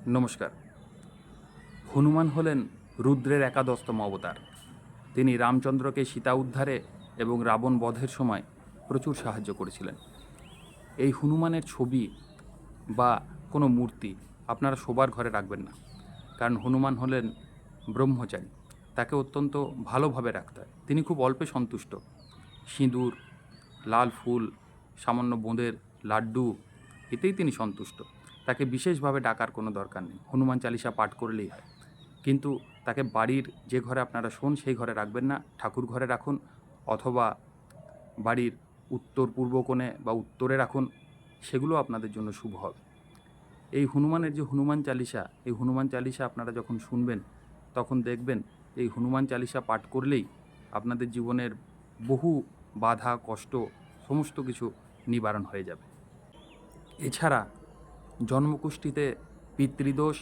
নমস্কার। হনুমান হলেন রুদ্রের একাদশতম অবতার। তিনি রামচন্দ্রকে সীতা উদ্ধারে এবং রাবণ বধের সময় প্রচুর সাহায্য করেছিলেন। এই হনুমানের ছবি বা কোনো মূর্তি আপনারা শোবার ঘরে রাখবেন না, কারণ হনুমান হলেন ব্রহ্মচারী। তাকে অত্যন্ত ভালোভাবে রাখতে হয়। তিনি খুব অল্পে সন্তুষ্ট। সিঁদুর, লাল ফুল, সামান্য বোঁদের লাড্ডু, এতেই তিনি সন্তুষ্ট। তাকে বিশেষভাবে ডাকার কোনো দরকার নেই, হনুমান চালিসা পাঠ করলেই হয়। কিন্তু তাকে বাড়ির যে ঘরে আপনারা শোন সেই ঘরে রাখবেন না, ঠাকুর ঘরে রাখুন, অথবা বাড়ির উত্তর পূর্ব কোণে বা উত্তরে রাখুন, সেগুলো আপনাদের জন্য শুভ হবে। এই হনুমানের যে হনুমান চালিসা, এই হনুমান চালিসা আপনারা যখন শুনবেন তখন দেখবেন এই হনুমান চালিসা পাঠ করলেই আপনাদের জীবনের বহু বাধা কষ্ট সমস্ত কিছু নিবারণ হয়ে যাবে। এছাড়া জন্মকুষ্ঠিতে পিতৃদোষ,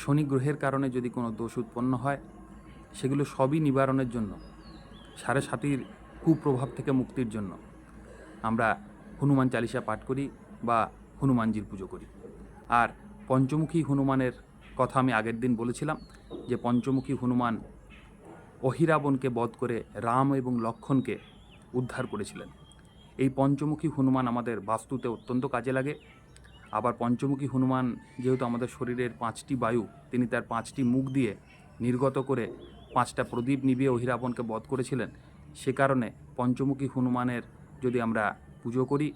শনি গ্রহের কারণে যদি কোনো দোষ উৎপন্ন হয়, সেগুলো সবই নিবারণের জন্য, সাড়ে সাতির কুপ্রভাব থেকে মুক্তির জন্য আমরা হনুমান চালিসা পাঠ করি বা হনুমানজির পুজো করি। আর পঞ্চমুখী হনুমানের কথা আমি আগের দিন বলেছিলাম যে পঞ্চমুখী হনুমান অহিরাবণকে বধ করে রাম এবং লক্ষ্মণকে উদ্ধার করেছিলেন। এই পঞ্চমুখী হনুমান আমাদের বাস্তুতে অত্যন্ত কাজে লাগে। আবার পঞ্চমুখী হনুমান যেহেতু আমাদের শরীরের 5টি বায়ু, তিনি তার 5টি মুখ দিয়ে নির্গত করে 5টা প্রদীপ নিভিয়ে অহিরাবণকে বধ করেছিলেন। সে কারণে পঞ্চমুখী হনুমানের যদি আমরা পুজো করি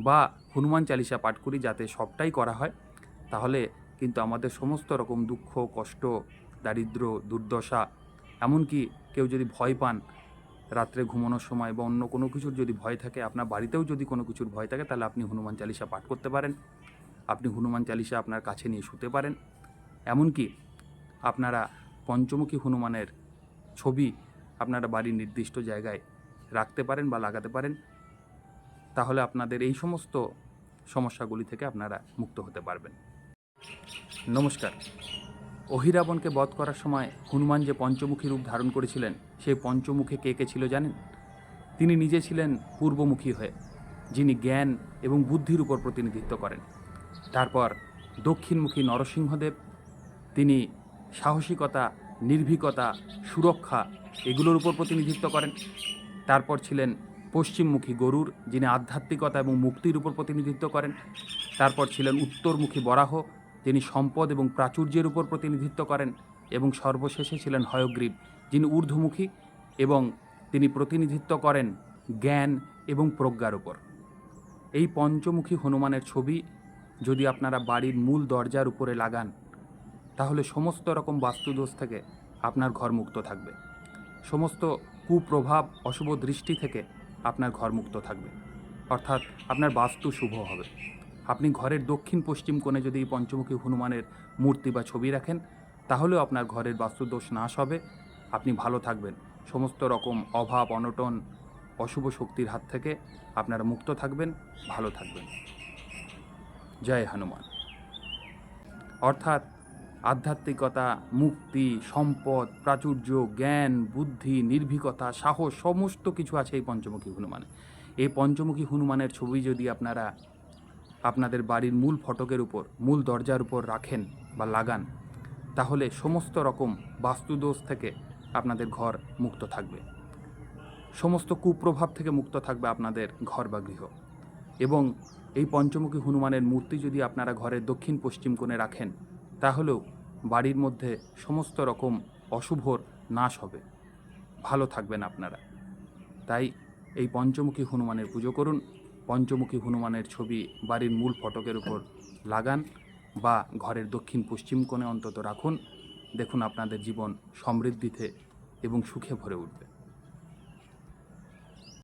বা হনুমান চালিসা পাঠ করি, যাতে সবটাই করা হয়, তাহলে কিন্তু আমাদের সমস্ত রকম দুঃখ কষ্ট, দারিদ্র্য, দুর্দশা, এমনকি কেউ যদি ভয় পান রাত্রে ঘুমানোর সময় বা অন্য কোনো কিছুর যদি ভয় থাকে, আপনার বাড়িতেও যদি কোনো কিছুর ভয় থাকে, তাহলে আপনি হনুমান চালিসা পাঠ করতে পারেন। আপনি হনুমান চালিসা আপনার কাছে নিয়ে শুতে পারেন। এমনকি আপনারা পঞ্চমুখী হনুমানের ছবি আপনারা বাড়ির নির্দিষ্ট জায়গায় রাখতে পারেন বা লাগাতে পারেন। তাহলে আপনাদের এই সমস্ত সমস্যাগুলি থেকে আপনারা মুক্ত হতে পারবেন। নমস্কার। অহিরাবণকে বধ করার সময় হনুমান যে পঞ্চমুখী রূপ ধারণ করেছিলেন, সেই পঞ্চমুখে কে কে ছিল জানেন? তিনি নিজে ছিলেন পূর্বমুখী হয়ে, যিনি জ্ঞান এবং বুদ্ধির উপর প্রতিনিধিত্ব করেন। তারপর দক্ষিণমুখী নরসিংহদেব, তিনি সাহসিকতা, নির্ভীকতা, সুরক্ষা এগুলোর উপর প্রতিনিধিত্ব করেন। তারপর ছিলেন পশ্চিমমুখী গরুর, যিনি আধ্যাত্মিকতা এবং মুক্তির উপর প্রতিনিধিত্ব করেন। তারপর ছিলেন উত্তরমুখী বরাহ, যিনি সম্পদ এবং প্রাচুর্যের উপর প্রতিনিধিত্ব করেন। এবং সর্বশেষে ছিলেন হয়গ্রীব, যিনি ঊর্ধ্বমুখী এবং তিনি প্রতিনিধিত্ব করেন জ্ঞান এবং প্রজ্ঞার উপর। এই পঞ্চমুখী হনুমানের ছবি যদি আপনারা বাড়ির মূল দরজার উপরে লাগান, তাহলে সমস্ত রকম বাস্তুদোষ থেকে আপনার ঘর মুক্ত থাকবে। সমস্ত কুপ্রভাব, অশুভ দৃষ্টি থেকে আপনার ঘর মুক্ত থাকবে, অর্থাৎ আপনার বাস্তু শুভ হবে। আপনি ঘরের দক্ষিণ পশ্চিম কোণে যদি এই পঞ্চমুখী হনুমানের মূর্তি বা ছবি রাখেন, তাহলেও আপনার ঘরের বাস্তুদোষ নাশ হবে, আপনি ভালো থাকবেন। সমস্ত রকম অভাব অনটন, অশুভ শক্তির হাত থেকে আপনারা মুক্ত থাকবেন, ভালো থাকবেন। জয় হনুমান। অর্থাৎ আধ্যাত্মিকতা, মুক্তি, সম্পদ, প্রাচুর্য, জ্ঞান, বুদ্ধি, নির্ভীকতা, সাহস সমস্ত কিছু আছে এই পঞ্চমুখী হনুমানে। এই পঞ্চমুখী হনুমানের ছবি যদি আপনারা আপনাদের বাড়ির মূল ফটকের উপর, মূল দরজার উপর রাখেন বা লাগান, তাহলে সমস্ত রকম বাস্তুদোষ থেকে আপনাদের ঘর মুক্ত থাকবে। সমস্ত কুপ্রভাব থেকে মুক্ত থাকবে আপনাদের ঘর বা গৃহ। এবং এই পঞ্চমুখী হনুমানের মূর্তি যদি আপনারা ঘরের দক্ষিণ পশ্চিম কোণে রাখেন, তাহলেও বাড়ির মধ্যে সমস্ত রকম অশুভর নাশ হবে, ভালো থাকবেন আপনারা। তাই এই পঞ্চমুখী হনুমানের পুজো করুন। পঞ্চমুখী হনুমানের ছবি বাড়ির মূল ফটকের উপর লাগান বা ঘরের দক্ষিণ পশ্চিম কোণে অন্তত রাখুন। দেখুন আপনাদের জীবন সমৃদ্ধিতে এবং সুখে ভরে উঠবে।